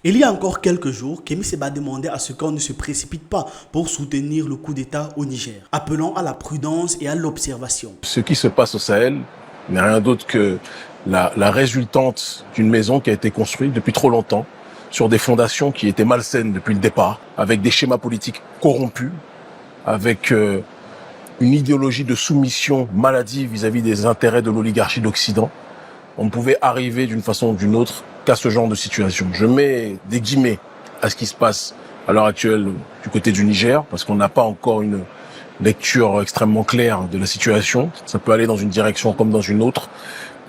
Il y a encore quelques jours, Kémy Séba demandait à ce qu'on ne se précipite pas pour soutenir le coup d'État au Niger, appelant à la prudence et à l'observation. Ce qui se passe au Sahel n'est rien d'autre que la résultante d'une maison qui a été construite depuis trop longtemps, sur des fondations qui étaient malsaines depuis le départ, avec des schémas politiques corrompus, avec une idéologie de soumission maladive vis-à-vis des intérêts de l'oligarchie d'Occident. On ne pouvait arriver d'une façon ou d'une autre qu'à ce genre de situation. Je mets des guillemets à ce qui se passe à l'heure actuelle du côté du Niger, parce qu'on n'a pas encore une lecture extrêmement claire de la situation. Ça peut aller dans une direction comme dans une autre.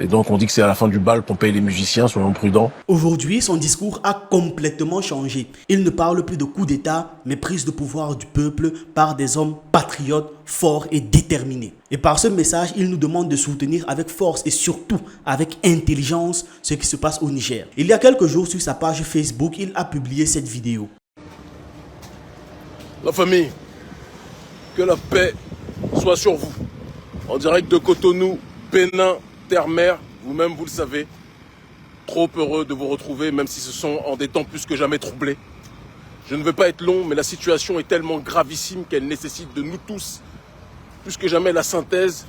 Et donc on dit que c'est à la fin du bal qu'on paye les musiciens, soyons prudents. Aujourd'hui, son discours a complètement changé. Il ne parle plus de coup d'État, mais prise de pouvoir du peuple par des hommes patriotes, forts et déterminés. Et par ce message, il nous demande de soutenir avec force et surtout avec intelligence ce qui se passe au Niger. Il y a quelques jours sur sa page Facebook, il a publié cette vidéo. La famille, que la paix soit sur vous. En direct de Cotonou, Bénin, terre-mer, vous-même vous le savez, trop heureux de vous retrouver, même si ce sont en des temps plus que jamais troublés. Je ne veux pas être long, mais la situation est tellement gravissime qu'elle nécessite de nous tous, plus que jamais la synthèse,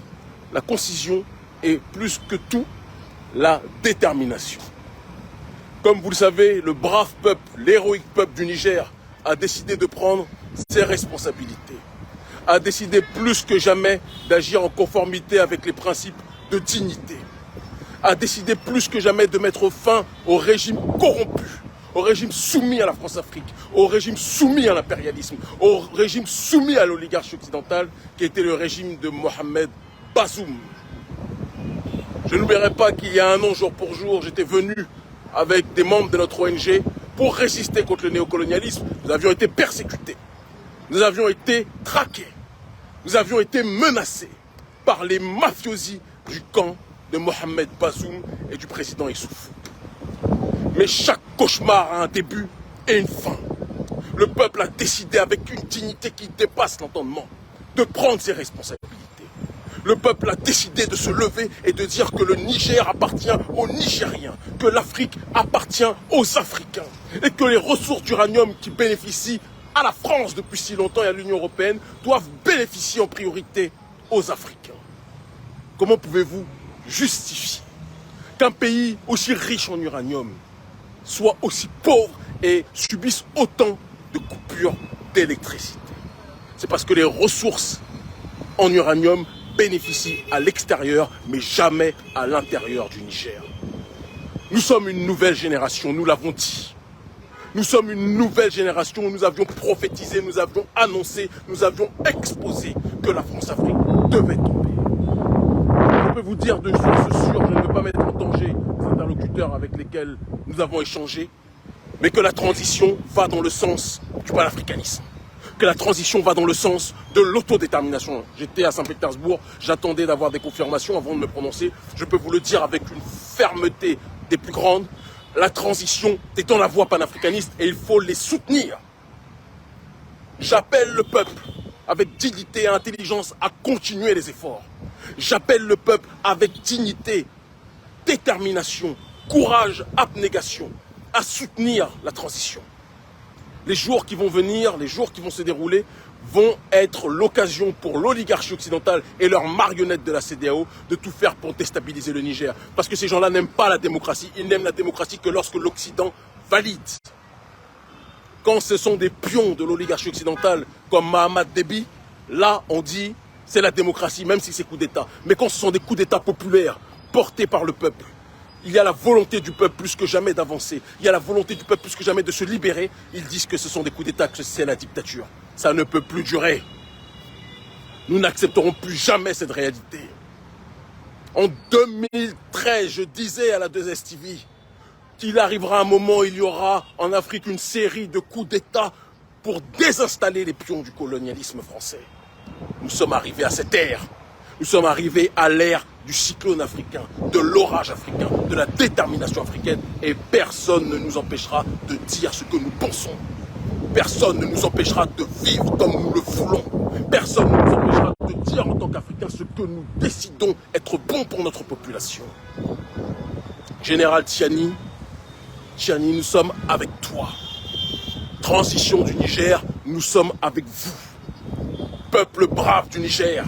la concision et plus que tout, la détermination. Comme vous le savez, le brave peuple, l'héroïque peuple du Niger a décidé de prendre ses responsabilités, a décidé plus que jamais d'agir en conformité avec les principes de dignité, a décidé plus que jamais de mettre fin au régime corrompu, au régime soumis à la France-Afrique, au régime soumis à l'impérialisme, au régime soumis à l'oligarchie occidentale qui était le régime de Mohamed Bazoum. Je n'oublierai pas qu'il y a un an, jour pour jour, j'étais venu avec des membres de notre ONG pour résister contre le néocolonialisme. Nous avions été persécutés, nous avions été traqués, nous avions été menacés par les mafiosi du camp de Mohamed Bazoum et du président Issoufou. Mais chaque cauchemar a un début et une fin. Le peuple a décidé avec une dignité qui dépasse l'entendement de prendre ses responsabilités. Le peuple a décidé de se lever et de dire que le Niger appartient aux Nigériens, que l'Afrique appartient aux Africains et que les ressources d'uranium qui bénéficient à la France depuis si longtemps et à l'Union européenne doivent bénéficier en priorité aux Africains. Comment pouvez-vous justifier qu'un pays aussi riche en uranium soit aussi pauvre et subisse autant de coupures d'électricité? C'est parce que les ressources en uranium bénéficient à l'extérieur, mais jamais à l'intérieur du Niger. Nous sommes une nouvelle génération, nous l'avons dit. Nous sommes une nouvelle génération, nous avions prophétisé, nous avions annoncé, nous avions exposé que la France-Afrique devait tomber. Je peux vous dire de source sûre, je ne veux pas mettre en danger les interlocuteurs avec lesquels nous avons échangé, mais que la transition va dans le sens du panafricanisme, que la transition va dans le sens de l'autodétermination. J'étais à Saint-Pétersbourg, j'attendais d'avoir des confirmations avant de me prononcer. Je peux vous le dire avec une fermeté des plus grandes, la transition est dans la voie panafricaniste et il faut les soutenir. J'appelle le peuple avec dignité et intelligence à continuer les efforts. J'appelle le peuple avec dignité, détermination, courage, abnégation, à soutenir la transition. Les jours qui vont venir, les jours qui vont se dérouler, vont être l'occasion pour l'oligarchie occidentale et leurs marionnettes de la CEDEAO de tout faire pour déstabiliser le Niger. Parce que ces gens-là n'aiment pas la démocratie, ils n'aiment la démocratie que lorsque l'Occident valide. Quand ce sont des pions de l'oligarchie occidentale comme Mahamat Déby, là on dit c'est la démocratie, même si c'est coup d'État. Mais quand ce sont des coups d'État populaires portés par le peuple, il y a la volonté du peuple plus que jamais d'avancer. Il y a la volonté du peuple plus que jamais de se libérer. Ils disent que ce sont des coups d'État, que c'est la dictature. Ça ne peut plus durer. Nous n'accepterons plus jamais cette réalité. En 2013, je disais à la 2S TV qu'il arrivera un moment où il y aura en Afrique une série de coups d'État pour désinstaller les pions du colonialisme français. Nous sommes arrivés à cette ère. Nous sommes arrivés à l'ère du cyclone africain, de l'orage africain, de la détermination africaine. Et personne ne nous empêchera de dire ce que nous pensons. Personne ne nous empêchera de vivre comme nous le voulons. Personne ne nous empêchera de dire en tant qu'Africains ce que nous décidons être bon pour notre population. Général Tiani, Tchani, nous sommes avec toi. Transition du Niger, nous sommes avec vous. Peuple brave du Niger.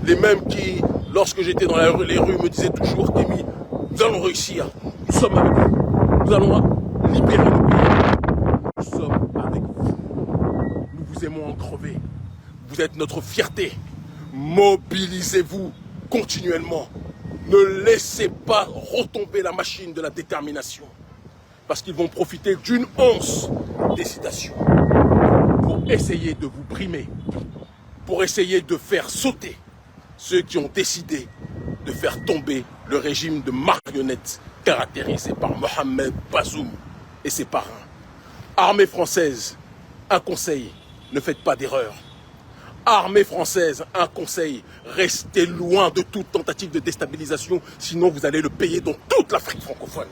Les mêmes qui, lorsque j'étais dans les rues, me disaient toujours, Kémy, nous allons réussir. Nous sommes avec vous. Nous allons libérer le pays. Nous sommes avec vous. Nous vous aimons en crever. Vous êtes notre fierté. Mobilisez-vous continuellement. Ne laissez pas retomber la machine de la détermination. Parce qu'ils vont profiter d'une once d'hésitation pour essayer de vous brimer, pour essayer de faire sauter ceux qui ont décidé de faire tomber le régime de marionnettes caractérisé par Mohamed Bazoum et ses parrains. Armée française, un conseil, ne faites pas d'erreur. Armée française, un conseil, restez loin de toute tentative de déstabilisation, sinon vous allez le payer dans toute l'Afrique francophone.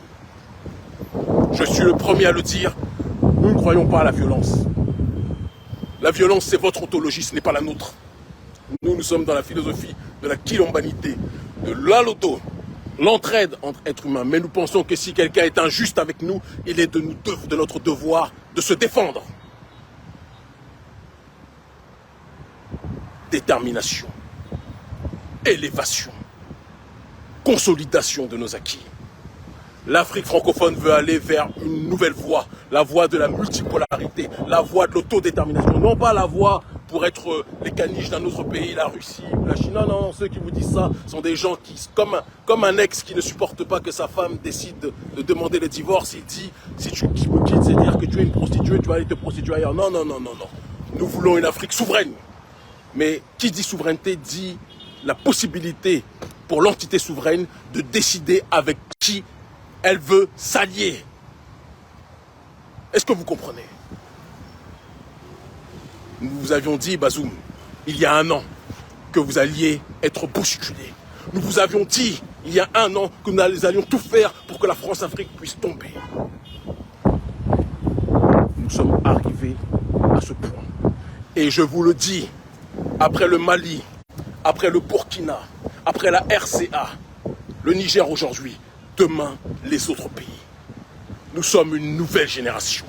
Je suis le premier à le dire, nous ne croyons pas à la violence. La violence, c'est votre ontologie, ce n'est pas la nôtre. Nous sommes dans la philosophie de la quilombanité, de l'aloto, l'entraide entre êtres humains. Mais nous pensons que si quelqu'un est injuste avec nous, il est de notre devoir de se défendre. Détermination, élévation, consolidation de nos acquis. L'Afrique francophone veut aller vers une nouvelle voie, la voie de la multipolarité, la voie de l'autodétermination, non pas la voie pour être les caniches d'un autre pays, la Russie, la Chine. Non, non, ceux qui vous disent ça sont des gens qui, comme un ex qui ne supporte pas que sa femme décide de demander le divorce, il dit, si tu me quittes, c'est dire que tu es une prostituée, tu vas aller te prostituer ailleurs. Non, non, non, non, non. Nous voulons une Afrique souveraine. Mais qui dit souveraineté dit la possibilité pour l'entité souveraine de décider avec qui elle veut s'allier. Est-ce que vous comprenez? Nous vous avions dit, Bazoum, il y a un an, que vous alliez être bousculé. Nous vous avions dit, il y a un an, que nous allions tout faire pour que la France-Afrique puisse tomber. Nous sommes arrivés à ce point. Et je vous le dis, après le Mali, après le Burkina, après la RCA, le Niger aujourd'hui, demain les autres pays. Nous sommes une nouvelle génération.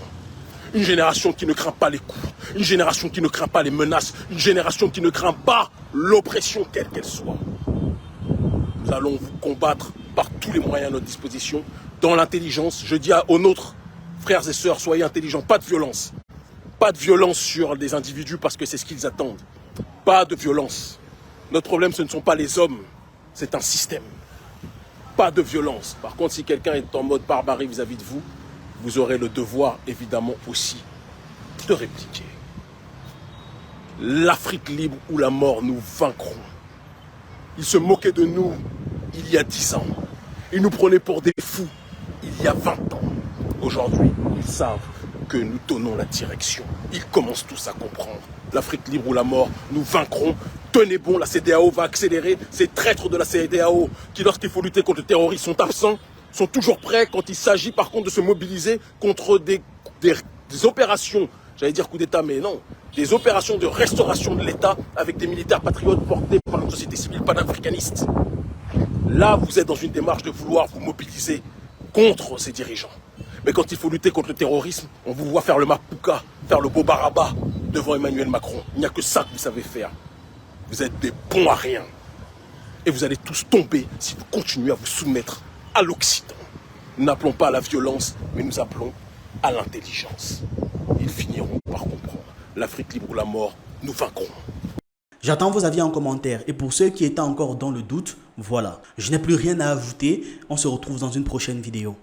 Une génération qui ne craint pas les coups, une génération qui ne craint pas les menaces, une génération qui ne craint pas l'oppression quelle qu'elle soit. Nous allons vous combattre par tous les moyens à notre disposition, dans l'intelligence. Je dis aux nôtres, frères et sœurs, soyez intelligents, pas de violence. Pas de violence sur des individus parce que c'est ce qu'ils attendent. Pas de violence. Notre problème, ce ne sont pas les hommes, c'est un système. Pas de violence. Par contre, si quelqu'un est en mode barbarie vis-à-vis de vous, vous aurez le devoir, évidemment, aussi de répliquer. L'Afrique libre ou la mort, nous vaincrons. Ils se moquaient de nous il y a 10 ans. Ils nous prenaient pour des fous il y a 20 ans. Aujourd'hui, ils savent que nous donnons la direction. Ils commencent tous à comprendre. L'Afrique libre ou la mort, nous vaincrons. Tenez bon, la CEDEAO va accélérer. Ces traîtres de la CEDEAO qui, lorsqu'il faut lutter contre le terrorisme, sont absents, sont toujours prêts quand il s'agit par contre de se mobiliser contre des opérations, j'allais dire coup d'État, mais non, des opérations de restauration de l'État avec des militaires patriotes portés par une société civile panafricaniste. Là, vous êtes dans une démarche de vouloir vous mobiliser contre ces dirigeants. Mais quand il faut lutter contre le terrorisme, on vous voit faire le Mapuka, faire le Bobaraba devant Emmanuel Macron. Il n'y a que ça que vous savez faire. Vous êtes des bons à rien. Et vous allez tous tomber si vous continuez à vous soumettre à l'Occident. Nous n'appelons pas à la violence, mais nous appelons à l'intelligence. Ils finiront par comprendre. L'Afrique libre ou la mort, nous vaincrons. J'attends vos avis en commentaire. Et pour ceux qui étaient encore dans le doute, voilà. Je n'ai plus rien à ajouter. On se retrouve dans une prochaine vidéo.